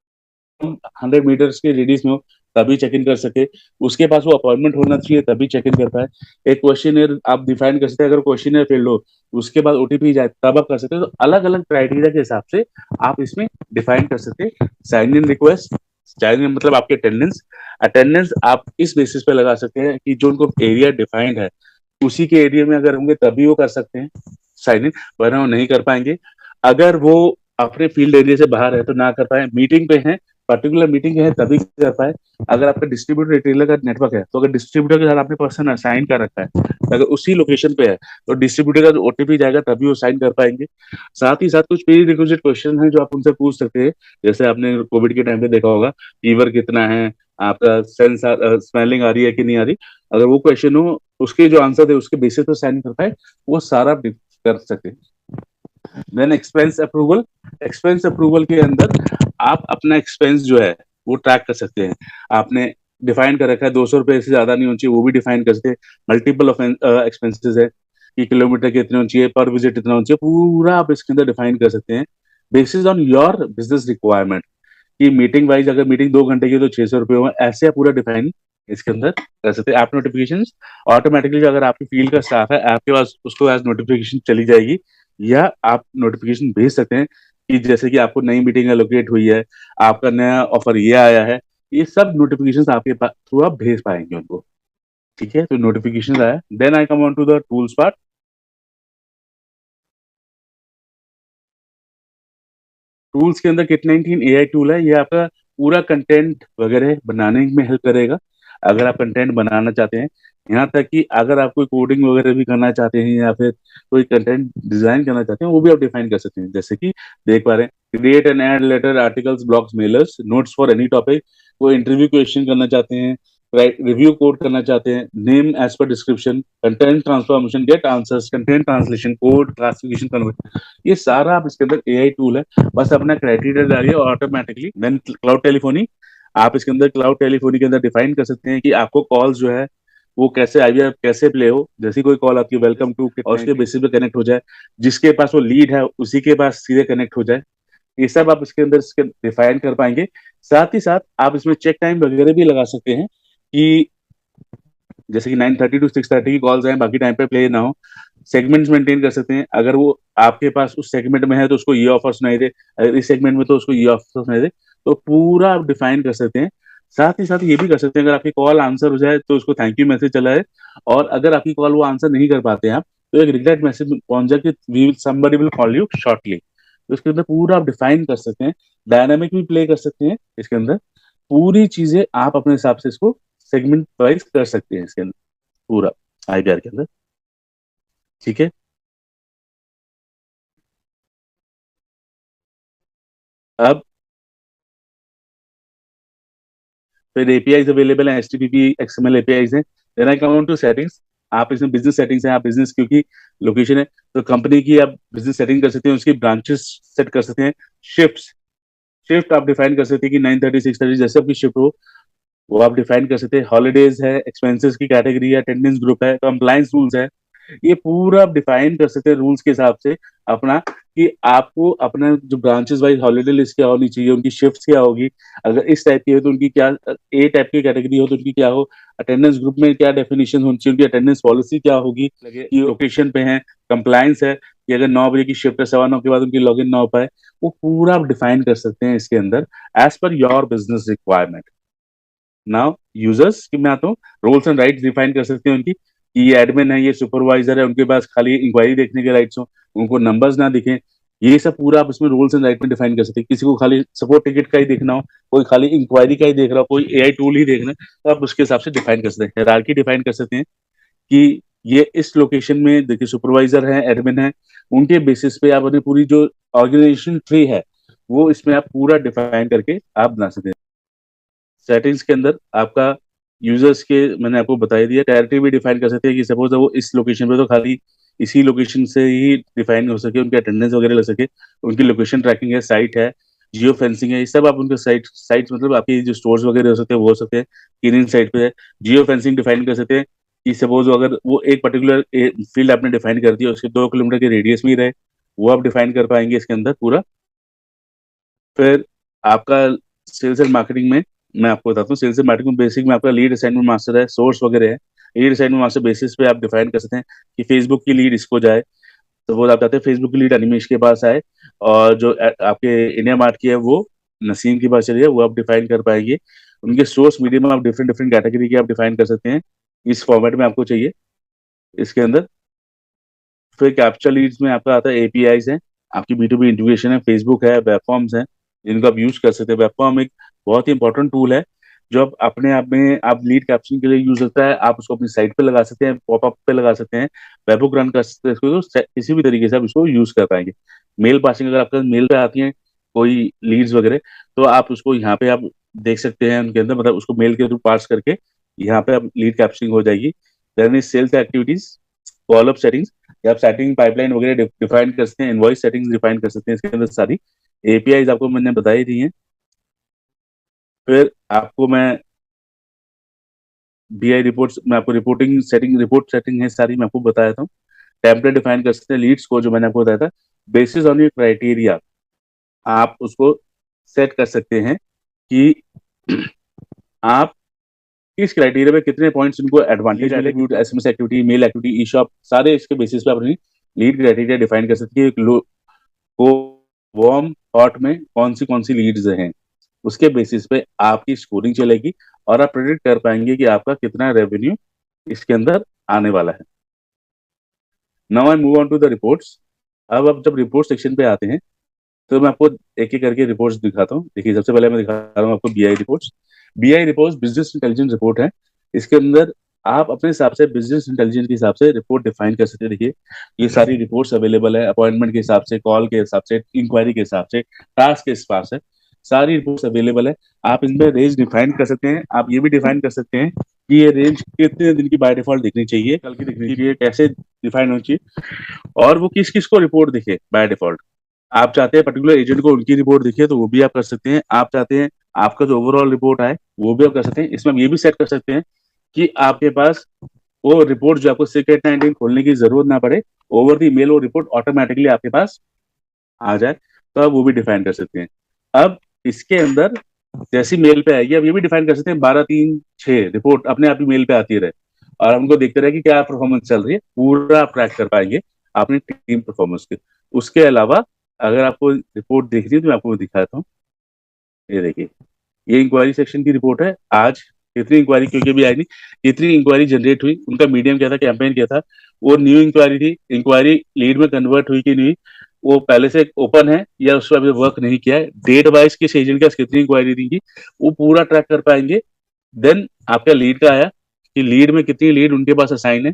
100 मीटर्स के रेडियस में हो तभी चेक इन कर सके, उसके पास वो अपॉइंटमेंट होना चाहिए तभी चेक इन कर पाए। एक क्वेश्चन आप डिफाइन कर सकते हैं, अगर क्वेश्चन फील्ड हो उसके बाद ओटीपी जाए तब आप कर सकते हैं। तो अलग अलग क्राइटेरिया के हिसाब से आप इसमें डिफाइन कर सकते हैं। Sign in request, sign in मतलब आपके अटेंडेंस, अटेंडेंस आप इस बेसिस पे लगा सकते हैं कि जो उनको एरिया डिफाइंड है उसी के एरिया में अगर होंगे तभी वो कर सकते हैं साइन इन, वरना वो नहीं कर पाएंगे। अगर वो अपने फील्ड एरिया से बाहर है तो ना कर पाए। मीटिंग पे है, पर्टिकुलर मीटिंग है तभी कर पाए। अगर आपका डिस्ट्रीब्यूटर रिटेलर का नेटवर्क है तो, अगर डिस्ट्रीब्यूटर के साथ आपने पर्सन असाइन कर रखा है, अगर उसी लोकेशन पे है तो डिस्ट्रीब्यूटर का ओटीपी जाएगा तभी वो साइन कर पाएंगे। साथ ही साथ कुछ प्री रिक्विजिट क्वेश्चन है जो आप उनसे पूछ सकते हैं। जैसे आपने कोविड के टाइम पे देखा होगा, फीवर कितना है, आपका सेंस स्मेलिंग आ रही है कि नहीं आ रही, अगर वो क्वेश्चन हो उसके जो आंसर है उसके बेसिस पे साइन कर पाए, वो सारा आप कर सकते हैं। Then expense approval, expense approval के अंदर आप अपना एक्सपेंस जो है वो ट्रैक कर सकते हैं। आपने डिफाइन कर रखा है 200 रुपए से ज्यादा नहीं होनी चाहिए, वो भी डिफाइन कर सकते हैं। मल्टीपल एक्सपेंसेस है कि किलोमीटर कितने होनी चाहिए, पर विजिट कितना होना चाहिए, पूरा आप इसके अंदर डिफाइन कर सकते हैं basis on your business requirement. कि मीटिंग वाइज अगर मीटिंग 2 घंटे की तो 600 रुपये हुआ, ऐसे आप पूरा डिफाइन इसके अंदर कर सकते हैं। ऐप नोटिफिकेशन ऑटोमेटिकली अगर आपकी फील्ड का स्टाफ है आपके पास उसको एज नोटिफिकेशन चली जाएगी, या आप नोटिफिकेशन भेज सकते हैं कि जैसे कि आपको नई मीटिंग एलोकेट हुई है, आपका नया ऑफर ये आया है, ये सब नोटिफिकेशन आपके पास थ्रू आप भेज पाएंगे उनको। ठीक है, तो नोटिफिकेशन आया, then I come on to the tools part. Tools के अंदर किट 19 एआई टूल है, ये आपका पूरा कंटेंट वगैरह बनाने में हेल्प करेगा। अगर आप कंटेंट बनाना चाहते हैं, यहाँ तक कि अगर आप कोई कोडिंग वगैरह भी करना चाहते हैं या फिर कोई कंटेंट डिजाइन करना चाहते हैं, वो भी आप डिफाइन कर सकते हैं। जैसे कि देख पा रहे हैं, create and add letter articles blogs mailers notes for any topic, वो इंटरव्यू क्वेश्चन करना चाहते हैं, रिव्यू कोड करना चाहते हैं, name as per description, content transformation, get answers, content translation, code classification, convert, ये सारा आप इसके अंदर एआई टूल है। बस अपना क्राइटेरिया डालिए और ऑटोमेटिकली देन क्लाउड टेलीफोनी, आप इसके अंदर क्लाउड टेलीफोनी के अंदर डिफाइन कर सकते हैं कि आपको कॉल्स जो है वो कैसे आईवीआर कैसे प्ले हो। जैसे कोई कॉल आपकी वेलकम टू और उसके बेसिस पे कनेक्ट हो जाए, जिसके पास वो लीड है उसी के पास सीधे कनेक्ट हो जाए, ये सब आप इसके अंदर इसके डिफाइन कर पाएंगे। साथ ही साथ आप इसमें चेक टाइम वगैरह भी लगा सकते हैं कि जैसे कि 9:30 to 6:30 की कॉल्स हैं, बाकी टाइम पे प्ले ना हो। सेगमेंट्स मेंटेन कर सकते हैं, अगर वो आपके पास उस सेगमेंट में है तो उसको ये ऑफर सुनाई दे, अगर इस सेगमेंट में तो उसको ये ऑफर सुनाई दे, तो पूरा आप डिफाइन कर सकते हैं। साथ ही साथ ये भी कर सकते हैं, अगर आपकी कॉल आंसर हो जाए तो उसको थैंक यू मैसेज चला है, और अगर आपकी कॉल वो आंसर नहीं कर पाते हैं आप, तो एक रिग्रेट मैसेज पहुंच जाए कि we will somebody will call you shortly. तो इसके अंदर पूरा आप डिफाइन कर सकते हैं, डायनामिक भी प्ले कर सकते हैं इसके अंदर, पूरी चीजें आप अपने हिसाब से इसको सेगमेंट वाइज कर सकते हैं इसके अंदर पूरा आईवीआर के अंदर। ठीक है, अब फिर एपीआईज अवेलेबल है, एचटीटीपी एक्सएमएल एपीआईज हैं। Then I come on to settings, आप इसमें बिजनेस सेटिंग्स हैं, आप बिजनेस क्योंकि लोकेशन है तो कंपनी की आप बिजनेस सेटिंग कर सकते हैं, उसकी ब्रांचेस सेट कर सकते हैं। शिफ्ट शिफ्ट आप डिफाइन कर सकते हैं कि 9:30 6:30 जैसे आपकी शिफ्ट हो वो आप डिफाइन कर सकते हैं। हॉलीडेज है, एक्सपेंसेस की कैटेगरी है, अटेंडेंस ग्रुप है, कंप्लायंस रूल्स है, ये पूरा आप डिफाइन कर सकते हैं रूल्स के हिसाब से अपना, कि आपको अपना जो ब्रांचेस वाइज हॉलीडे लिस्ट क्या होनी चाहिए, उनकी शिफ्ट क्या होगी, अगर इस टाइप की है तो उनकी क्या, ए टाइप की कैटेगरी हो तो उनकी क्या हो, अटेंडेंस ग्रुप में क्या डेफिनेशन होनी चाहिए, उनकी अटेंडेंस पॉलिसी क्या होगी, लगे कि लोकेशन पे है, कंप्लायंस है कि अगर 9 बजे की शिफ्ट है 9:15 के बाद उनकी लॉग इन ना हो पाए, वो पूरा आप डिफाइन कर सकते हैं इसके अंदर as per your business requirement. Now users की मैं आता हूँ, रोल्स एंड राइट्स डिफाइन कर सकते हैं उनकी, कि ये एडमिन है, ये सुपरवाइजर है, उनके पास खाली इंक्वायरी देखने के राइट्स हो, उनको नंबर्स ना दिखें, ये सब पूरा आप इसमें रूल्स एंड राइट में डिफाइन कर सकते हैं। किसी को खाली सपोर्ट टिकट का ही देखना हो, कोई खाली इंक्वायरी का ही देख रहा हो, कोई एआई टूल ही देखना है, तो आप उसके हिसाब से डिफाइन कर सकते हैं। हायरार्की डिफाइन कर सकते हैं कि ये इस लोकेशन में देखिए सुपरवाइजर है, एडमिन है, उनके बेसिस पे आप अपनी पूरी जो ऑर्गेनाइजेशन ट्री है वो इसमें आप पूरा डिफाइन करके आप बना सकते हैं। सेटिंग्स के अंदर आपका यूजर्स के मैंने आपको बता ही दिया, टेरिटरी भी डिफाइन कर सकते हैं कि सपोज वो इस लोकेशन पे तो खाली इसी लोकेशन से ही डिफाइन हो सके, उनके अटेंडेंस वगैरह लग सके, उनकी लोकेशन ट्रैकिंग है, साइट है, जियो फेंसिंग है, ये सब आप उनके साइट मतलब आपके जो स्टोर्स वगैरह हो सकते हैं वो हो सकते हैं, किन इन साइट पे है। जियो फेंसिंग डिफाइन कर सकते हैं कि सपोज अगर वो एक पर्टिकुलर फील्ड आपने डिफाइन कर दिया उसके 2 किलोमीटर के रेडियस में ही रहे, वो आप डिफाइन कर पाएंगे इसके अंदर पूरा। फिर आपका सेल्स एंड मार्केटिंग में मैं आपको बताता हूँ, सेल्स एंड मार्केटिंग में बेसिक में आपका लीड असाइनमेंट मास्टर है, सोर्स वगैरह है। लीड असाइनमेंट मास्टर बेसिस पे आप डिफाइन कर सकते हैं कि फेसबुक की लीड इसको जाए, तो वो आप चाहते हैं फेसबुक की लीड अनिमेश के पास आए, और जो आपके इंडिया मार्ट की है वो नसीम के पास चली है, वो आप डिफाइन कर पाएंगे। उनके सोर्स मीडियम आप डिफरेंट डिफरेंट कैटेगरी के आप डिफाइन कर सकते हैं, इस फॉर्मेट में आपको चाहिए इसके अंदर। फिर कैप्चर लीड्स में आपका आता है एपीआईज है, आपकी बी टू बी इंटीग्रेशन है, फेसबुक है, वेबफॉर्म्स है, जिनको आप यूज कर सकते हैं। वेबफॉर्म एक बहुत ही इंपॉर्टेंट टूल है जो आप अपने आप में आप लीड कैप्चरिंग के लिए यूज होता है, आप उसको अपनी साइट पे लगा सकते हैं, पॉपअप पे लगा सकते हैं, वेबबुक रन कर सकते हैं इसको, तो किसी भी तरीके से आप इसको यूज कर पाएंगे। मेल पासिंग अगर आपके मेल पे आती है कोई लीड्स वगैरह, तो आप उसको यहाँ पे आप देख सकते हैं उनके अंदर, मतलब उसको मेल के थ्रू पास करके यहाँ पे आप लीड कैप्चरिंग हो जाएगी। Then is sales activities, followup settings, या आप सेटिंग पाइपलाइन वगैरह डिफाइन कर सकते हैं, इनवॉइस सेटिंग्स डिफाइन कर सकते हैं इसके अंदर सारी। एपीआईज आपको मैंने बताई दी हैं। फिर आपको मैं बीआई रिपोर्ट्स में आपको रिपोर्टिंग सेटिंग, रिपोर्ट सेटिंग है सारी मैं आपको बताया था। टेम्पलेट डिफाइन कर सकते हैं, लीड्स को जो मैंने आपको बताया था, बेसिस ऑन योर क्राइटेरिया आप उसको सेट कर सकते हैं कि आप किस क्राइटेरिया पे कितने पॉइंट्स उनको advantage attribute, SMS activity, mail activity, e shop, सारे इसके बेसिस पे अपनी लीड क्राइटेरिया डिफाइन कर सकती है। को वार्म हॉट में कौन सी लीड्स हैं, उसके बेसिस पे आपकी स्कोरिंग चलेगी और आप प्रेडिक्ट कर पाएंगे कि आपका कितना रेवेन्यू इसके अंदर आने वाला है। Now I move on to the reports. अब आप जब रिपोर्ट सेक्शन पे आते हैं तो मैं आपको एक एक करके रिपोर्ट्स दिखाता हूँ। देखिए, सबसे पहले मैं दिखा रहा हूँ आपको BI reports. BI reports business intelligence report है। इसके अंदर आप अपने हिसाब से बिजनेस इंटेलिजेंस के हिसाब से रिपोर्ट डिफाइन कर सकते हैं। देखिए, ये सारी रिपोर्ट्स अवेलेबल है, अपॉइंटमेंट के हिसाब से, कॉल के हिसाब से, इंक्वायरी के हिसाब से, टास्क के हिसाब से, सारी रिपोर्ट्स अवेलेबल है। आप इनमें रेंज डिफाइन कर सकते हैं। आप ये भी डिफाइन कर सकते हैं कि ये रेंज कितने दिन की बाय डिफॉल्ट दिखनी चाहिए, कल की दिखनी चाहिए, कैसे डिफाइन होनी चाहिए, और वो किस किस को रिपोर्ट दिखे बाय डिफॉल्ट। आप चाहते हैं पर्टिकुलर एजेंट को उनकी रिपोर्ट दिखे तो वो भी आप कर सकते हैं। आप चाहते हैं आपका जो ओवरऑल रिपोर्ट आए वो भी आप कर सकते हैं। इसमें हम ये भी सेट कर सकते हैं कि आपके पास वो रिपोर्ट जो आपको सीक्रेट 19 खोलने की जरूरत ना पड़े, ओवर द मेल वो रिपोर्ट ऑटोमेटिकली आपके पास आ जाए, तो आप वो भी डिफाइन कर सकते हैं। अब इसके अंदर जैसी मेल पे आएगी, अब ये भी डिफाइन कर सकते हैं 12-3-6 रिपोर्ट अपने आप ही मेल पे आती रहे और हमको देखते रहे कि क्या परफॉर्मेंस चल रही है, पूरा आप ट्रैक कर पाएंगे अपनी टीम परफॉर्मेंस के। उसके अलावा अगर आपको रिपोर्ट देखनी है तो मैं आपको दिखाता हूँ। ये देखिए, ये इंक्वायरी सेक्शन की रिपोर्ट है। आज कितनी इंक्वायरी क्योंकि भी आई नहीं, कितनी इंक्वायरी जनरेट हुई, उनका मीडियम क्या था, कैंपेन क्या था, वो न्यू इंक्वायरी थी, इंक्वायरी लीड में कन्वर्ट हुई कि नहीं, वो पहले से ओपन है या उस पर अभी वर्क नहीं किया है, डेट वाइज किस एजेंट के पास कितनी इंक्वायरी थी, वो पूरा ट्रैक कर पाएंगे। देन आपका लीड का आया कि लीड में कितनी लीड उनके पास असाइन है,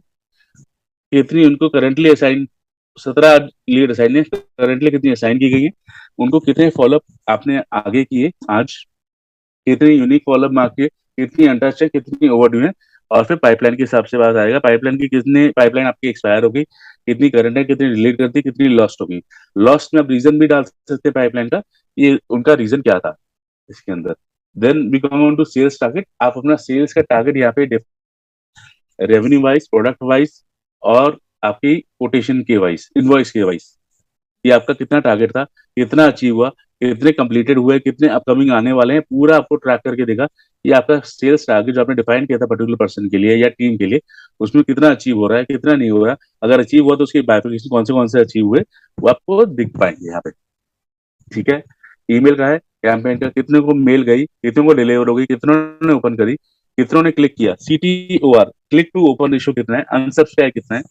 कितनी उनको करंटली असाइन, 17 लीड असाइन है, करंटली कितनी असाइन की गई है, उनको कितने फॉलोअप आपने आगे किए आज, कितनी यूनिक फॉलोअप मार्क किए, कितनी अनटच्ड है, कितनी ओवरड्यू है, और फिर पाइपलाइन के हिसाब से बात आएगा, पाइपलाइन की कितनी पाइपलाइन आपकी एक्सपायर होगी, कितनी करंट है, कितनी डिलीट करती, कितनी लॉस्ट होगी। लॉस्ट में आप रीजन भी डाल सकते हैं पाइपलाइन का, ये उनका रीजन क्या था इसके अंदर। Then we come on to sales target. आप अपना सेल्स का टारगेट यहाँ पे रेवेन्यू वाइज, प्रोडक्ट वाइज, और आपकी कोटेशन के वाइज, इनवॉइस के वाइज, ये आपका कितना टारगेट था, कितना अचीव हुआ, कितने कंप्लीटेड हुए, कितने अपकमिंग आने वाले हैं, पूरा आपको ट्रैक करके देगा। ये आपका सेल्स टारगेट जो आपने डिफाइन किया था पर्टिकुलर पर्सन के लिए या टीम के लिए, उसमें कितना अचीव हो रहा है, कितना नहीं हो रहा। अगर अचीव हुआ तो उसकी बाइफिकेशन कौन से अचीव हुए वो आपको दिख पाएंगे यहाँ पे। ठीक है, ईमेल का है, कैंपेन का, कितने को मेल गई, कितने को डिलीवर हो गई, कितनों ने ओपन करी, कितनों ने क्लिक किया, CTOR click to open ratio कितना है, अनसब्सक्राइब कितना है,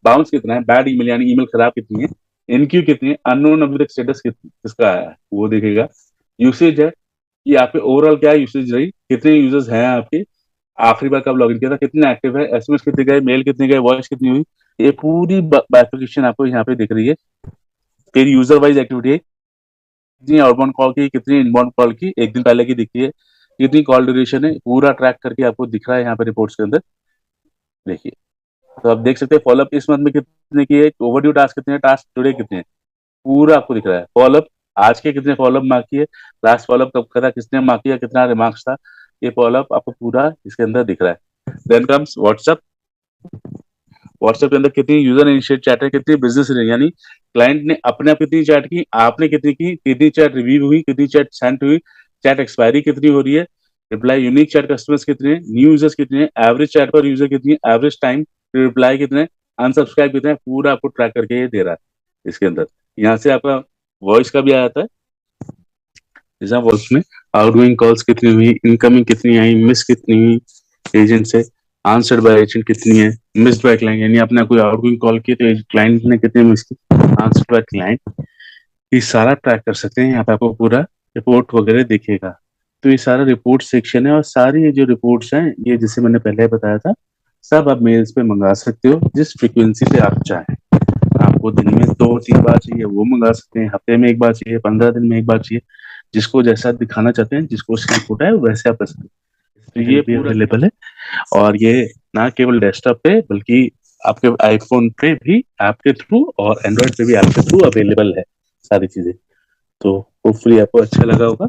बाउंस कितना है, बैड ईमेल यानी ईमेल खराब कितनी है, इनक्यू कितनी है, अननोन अभी तक स्टेटस किसका आया है वो देखेगा। यूसेज है कि आपके ओवरऑल क्या यूसेज रही, कितने यूजर्स हैं आपके, आखिरी बार कब लॉगिन किया था, कितने एक्टिव है, एसएमएस कितने गए, मेल कितने गए, वॉइस कितनी हुई, ये पूरी बाइफिकेशन आपको यहाँ पे दिख रही है। फिर यूजर वाइज एक्टिविटी है, कितनी आउटबाउंड कॉल की, कितनी इनबाउंड कॉल की, एक दिन पहले की दिखती है, कितनी कॉल ड्यूरेशन है, पूरा ट्रैक करके आपको दिख रहा है यहाँ पे रिपोर्ट्स के अंदर। देखिए, तो आप देख सकते हैं फॉलोअप इस मंथ में कितने की है, ओवरड्यू टास्क कितने हैं, टास्क टुडे कितने हैं, पूरा आपको दिख रहा है। फॉलोअप आज के कितने फॉलोअप मार्क किए, लास्ट फॉलोअप कब करा, किसने मार्क किया, कितना रिमार्क्स था, ये फॉलोअप आपको पूरा इसके अंदर दिख रहा है। Then comes WhatsApp. व्हाट्सएप के अंदर कितनी यूजर इनिशिएट चैट है, कितनी बिजनेस यानी क्लाइंट ने अपने आप कितनी चैट की, आपने कितनी की, कितनी चैट रिव्यू हुई, कितनी चैट सेंड हुई, चैट एक्सपायरी कितनी हो रही है, रिप्लाई यूनिक चैट कस्टमर्स कितने हैं, न्यू यूजर्स कितने हैं, एवरेज चैट पर यूजर कितनी है, एवरेज टाइम रिप्लाई कितने, अनसब्सक्राइब कितने, पूरा आपको ट्रैक करके ये दे रहा है इसके अंदर। यहाँ से आपका वॉइस का भी आ जाता है, जैसे वॉइस में आउटगोइंग कॉल्स कितनी हुई, इनकमिंग कितनी आई, मिस कितनी हुई एजेंट से, आंसर्ड बाय एजेंट कितनी है, मिस्ड बाय क्लाइंट यानी आपने कोई आउटगोइंग कॉल की तो क्लाइंट ने कितने मिस की, आंसर्ड बाय क्लाइंट, ये सारा ट्रैक कर सकते हैं। यहाँ पे आपको पूरा रिपोर्ट वगैरह दिखेगा। तो ये सारा रिपोर्ट सेक्शन है और सारी ये जो रिपोर्ट्स हैं ये जैसे मैंने पहले बताया था, सब आप मेल्स पे मंगा सकते हो जिस फ्रिक्वेंसी से आप चाहें। आपको दिन में 2-3 बार चाहिए वो मंगा सकते हैं, हफ्ते में एक बार चाहिए, 15 दिन में एक बार चाहिए, जिसको जैसा दिखाना चाहते हैं, जिसको स्लिप होता है वैसे आप कर सकते हैं। तो ये भी अवेलेबल है और ये ना केवल डेस्कटॉप पे बल्कि आपके आईफोन पे भी आपके थ्रू और एंड्रॉइड पे भी आपके थ्रू अवेलेबल है सारी चीजें। तो होपफुली आपको अच्छा लगा होगा।